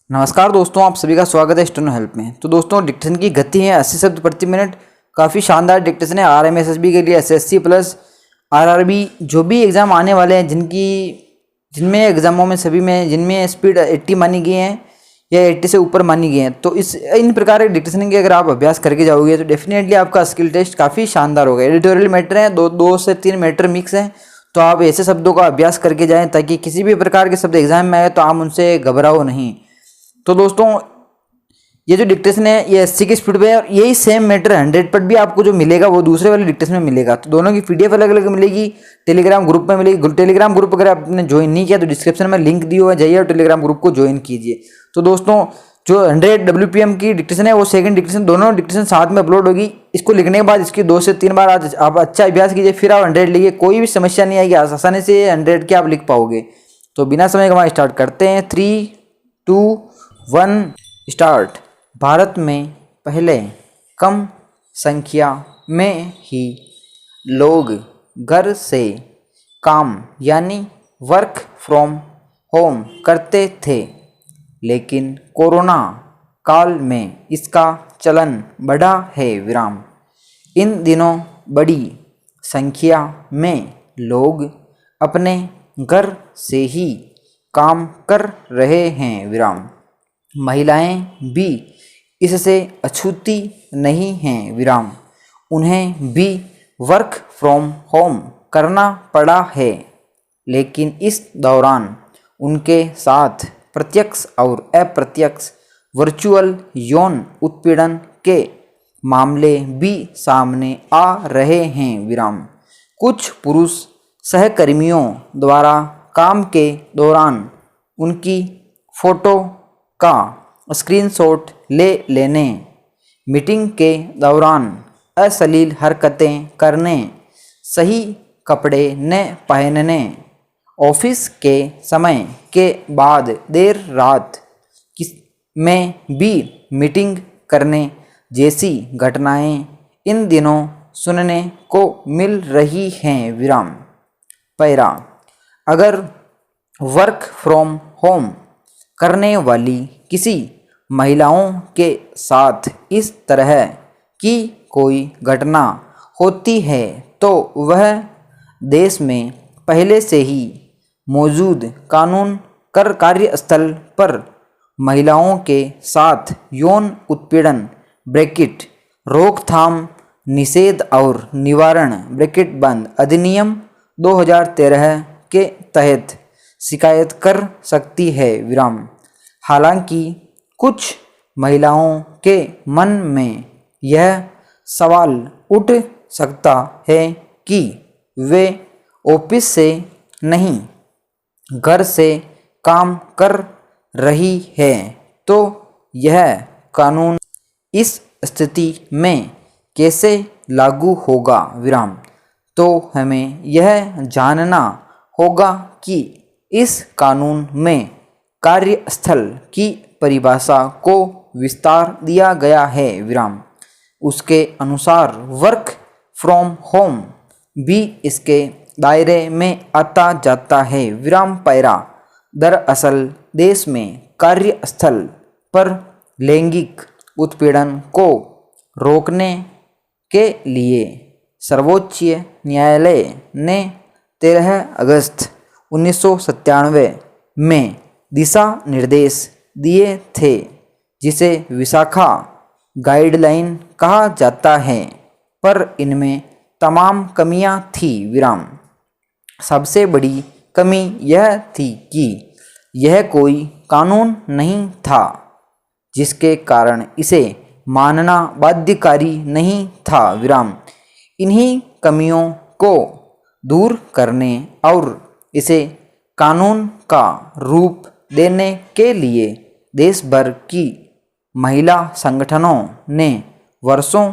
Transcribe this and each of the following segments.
नमस्कार दोस्तों, आप सभी का स्वागत है स्टेनो हेल्प में। तो दोस्तों, डिक्टेशन की गति है 80 शब्द प्रति मिनट। काफ़ी शानदार डिक्टेशन है RMSSB के लिए, SSC प्लस RRB जो भी एग्ज़ाम आने वाले हैं, जिनमें एग्ज़ामों में सभी में जिनमें स्पीड 80 मानी गई है या 80 से ऊपर मानी गई है, तो इन प्रकार के डिक्टेशन के अगर आप अभ्यास करके जाओगे तो डेफिनेटली आपका स्किल टेस्ट काफ़ी शानदार होगा। एडिटोरियल मैटर है, दो से तीन मैटर मिक्स हैं, तो आप ऐसे शब्दों का अभ्यास करके जाएँ ताकि किसी भी प्रकार के शब्द एग्जाम में आए तो आप उनसे घबराओ नहीं। तो दोस्तों, ये जो डिक्टेशन है ये 80 की स्पीड पे है और यही सेम मैटर 100 पर भी आपको जो मिलेगा वो दूसरे वाले डिक्टेशन में मिलेगा। तो दोनों की PDF अलग अलग मिलेगी, टेलीग्राम ग्रुप में मिलेगी। टेलीग्राम ग्रुप अगर आपने ज्वाइन नहीं किया तो डिस्क्रिप्शन में लिंक दी हुआ है, जाइए और टेलीग्राम ग्रुप को ज्वाइन कीजिए। तो दोस्तों, जो 100 WPM की डिक्टेशन है वो सेकंड डिक्टेशन, दोनों डिक्टेशन साथ में अपलोड होगी। इसको लिखने के बाद इसकी 2 से 3 बार आप अच्छा अभ्यास कीजिए, फिर आप 100 लिखिए, कोई भी समस्या नहीं आएगी, आसानी से 100 के आप लिख पाओगे। तो बिना समय गंवाए स्टार्ट करते हैं। 3, 2, 1 स्टार्ट। भारत में पहले कम संख्या में ही लोग घर से काम यानी वर्क फ्रॉम होम करते थे, लेकिन कोरोना काल में इसका चलन बढ़ा है विराम। इन दिनों बड़ी संख्या में लोग अपने घर से ही काम कर रहे हैं विराम। महिलाएं भी इससे अछूती नहीं हैं विराम। उन्हें भी वर्क फ्रॉम होम करना पड़ा है, लेकिन इस दौरान उनके साथ प्रत्यक्ष और अप्रत्यक्ष वर्चुअल यौन उत्पीड़न के मामले भी सामने आ रहे हैं विराम। कुछ पुरुष सहकर्मियों द्वारा काम के दौरान उनकी फोटो का स्क्रीनशॉट ले लेने, मीटिंग के दौरान अश्लील हरकतें करने, सही कपड़े न पहनने, ऑफिस के समय के बाद देर रात में भी मीटिंग करने जैसी घटनाएं इन दिनों सुनने को मिल रही हैं विराम। पैरा, अगर वर्क फ्रॉम होम करने वाली किसी महिलाओं के साथ इस तरह की कोई घटना होती है तो वह देश में पहले से ही मौजूद कानून कार्यस्थल पर महिलाओं के साथ यौन उत्पीड़न ब्रैकेट रोकथाम निषेध और निवारण ब्रैकेट बंद अधिनियम 2013 के तहत शिकायत कर सकती है विराम। हालांकि कुछ महिलाओं के मन में यह सवाल उठ सकता है कि वे ऑफिस से नहीं घर से काम कर रही है, तो यह कानून इस स्थिति में कैसे लागू होगा विराम। तो हमें यह जानना होगा कि इस कानून में कार्यस्थल की परिभाषा को विस्तार दिया गया है विराम। उसके अनुसार वर्क फ्रॉम होम भी इसके दायरे में आता जाता है विराम। पैरा, दरअसल देश में कार्यस्थल पर लैंगिक उत्पीड़न को रोकने के लिए सर्वोच्च न्यायालय ने 13 अगस्त 1997 में दिशा निर्देश दिए थे, जिसे विशाखा गाइडलाइन कहा जाता है, पर इनमें तमाम कमियां थी विराम। सबसे बड़ी कमी यह थी कि यह कोई कानून नहीं था, जिसके कारण इसे मानना बाध्यकारी नहीं था विराम। इन्हीं कमियों को दूर करने और इसे कानून का रूप देने के लिए देश भर की महिला संगठनों ने वर्षों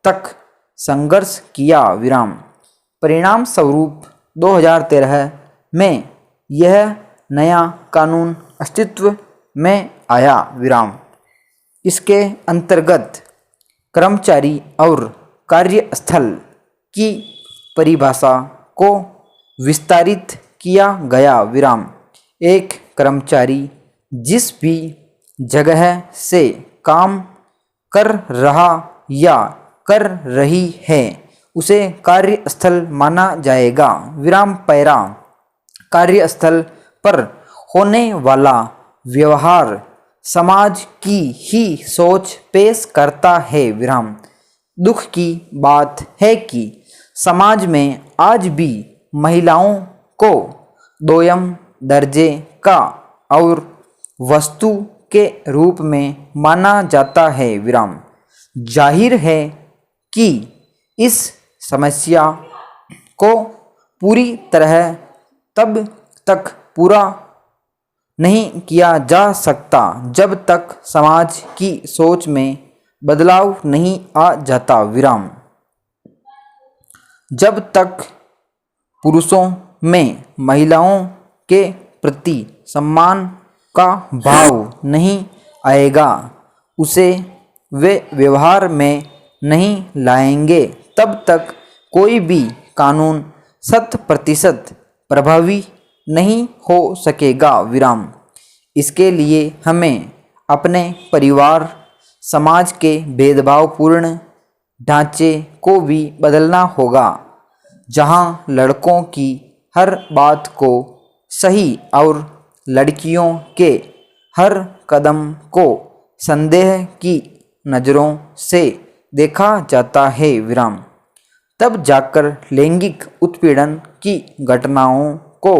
तक संघर्ष किया विराम। परिणाम स्वरूप 2013 में यह नया कानून अस्तित्व में आया विराम। इसके अंतर्गत कर्मचारी और कार्यस्थल की परिभाषा को विस्तारित किया गया विराम। एक कर्मचारी जिस भी जगह से काम कर रहा या कर रही है उसे कार्यस्थल माना जाएगा। विराम पैरा कार्यस्थल पर होने वाला व्यवहार समाज की ही सोच पेश करता है। विराम दुख की बात है कि समाज में आज भी महिलाओं को दोयम दर्जे का और वस्तु के रूप में माना जाता है। विराम जाहिर है कि इस समस्या को पूरी तरह तब तक पूरा नहीं किया जा सकता जब तक समाज की सोच में बदलाव नहीं आ जाता। विराम जब तक पुरुषों में महिलाओं के प्रति सम्मान का भाव नहीं आएगा, उसे वे व्यवहार में नहीं लाएंगे, तब तक कोई भी कानून 100% प्रभावी नहीं हो सकेगा। विराम इसके लिए हमें अपने परिवार समाज के भेदभावपूर्ण ढांचे को भी बदलना होगा, जहां लड़कों की हर बात को सही और लड़कियों के हर कदम को संदेह की नज़रों से देखा जाता है। विराम तब जाकर लैंगिक उत्पीड़न की घटनाओं को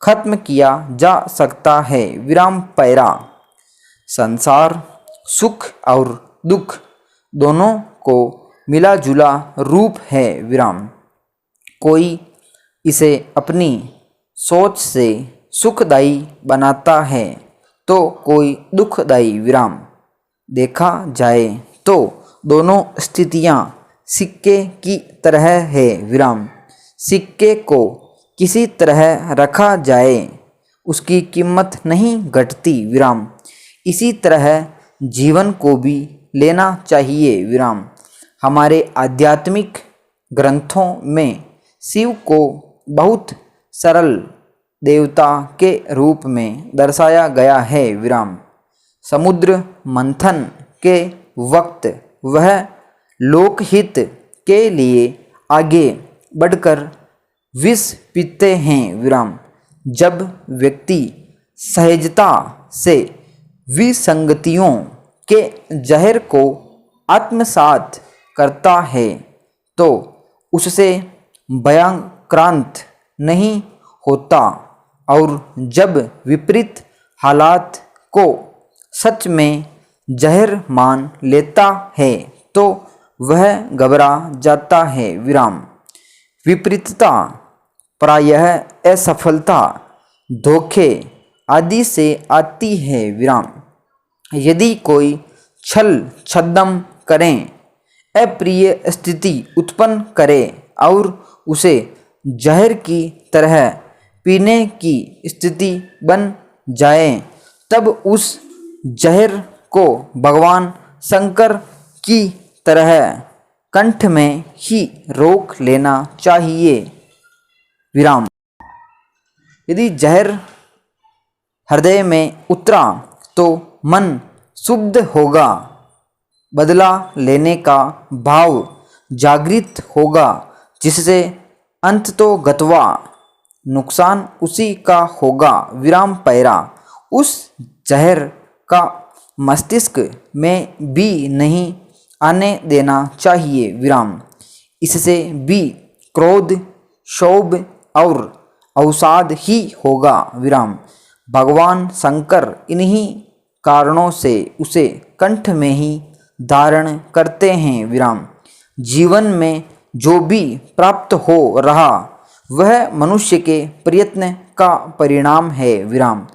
खत्म किया जा सकता है। विराम पैरा संसार सुख और दुख दोनों को मिला जुला रूप है। विराम कोई इसे अपनी सोच से सुखदायी बनाता है तो कोई दुखदायी। विराम देखा जाए तो दोनों स्थितियां सिक्के की तरह है। विराम सिक्के को किसी तरह रखा जाए उसकी कीमत नहीं घटती। विराम इसी तरह जीवन को भी लेना चाहिए। विराम हमारे आध्यात्मिक ग्रंथों में शिव को बहुत सरल देवता के रूप में दर्शाया गया है। विराम समुद्र मंथन के वक्त वह लोकहित के लिए आगे बढ़कर विष पीते हैं। विराम जब व्यक्ति सहजता से विसंगतियों के जहर को आत्मसात करता है तो उससे भयांक्रांत नहीं होता, और जब विपरीत हालात को सच में जहर मान लेता है तो वह घबरा जाता है। विराम विपरीतता प्रायः असफलता धोखे आदि से आती है। विराम यदि कोई छल छद्म करें, अप्रिय स्थिति उत्पन्न करे और उसे जहर की तरह पीने की स्थिति बन जाए, तब उस जहर को भगवान शंकर की तरह कंठ में ही रोक लेना चाहिए। विराम यदि जहर हृदय में उतरा तो मन शुद्ध होगा, बदला लेने का भाव जागृत होगा, जिससे अंततोगत्वा नुकसान उसी का होगा। विराम पैरा उस जहर का मस्तिष्क में भी नहीं आने देना चाहिए। विराम इससे भी क्रोध क्षोभ और अवसाद ही होगा। विराम भगवान शंकर इन्हीं कारणों से उसे कंठ में ही धारण करते हैं। विराम जीवन में जो भी प्राप्त हो रहा वह मनुष्य के प्रयत्न का परिणाम है। विराम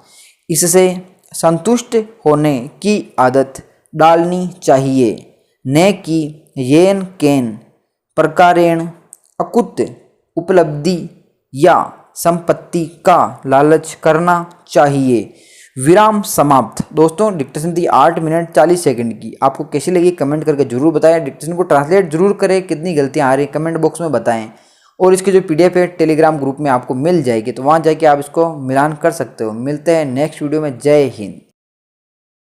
इससे संतुष्ट होने की आदत डालनी चाहिए, न कि येन केन प्रकारेण अकुत उपलब्धि या संपत्ति का लालच करना चाहिए। विराम समाप्त। दोस्तों डिक्टेशन थी 8 मिनट 40 सेकंड की। आपको कैसी लगी कमेंट करके जरूर बताएं। डिक्टेशन को ट्रांसलेट जरूर करें, कितनी गलतियां आ रही कमेंट बॉक्स में बताएं। और इसके जो PDF है टेलीग्राम ग्रुप में आपको मिल जाएगी, तो वहाँ जाके आप इसको मिलान कर सकते हो। मिलते हैं नेक्स्ट वीडियो में। जय हिंद।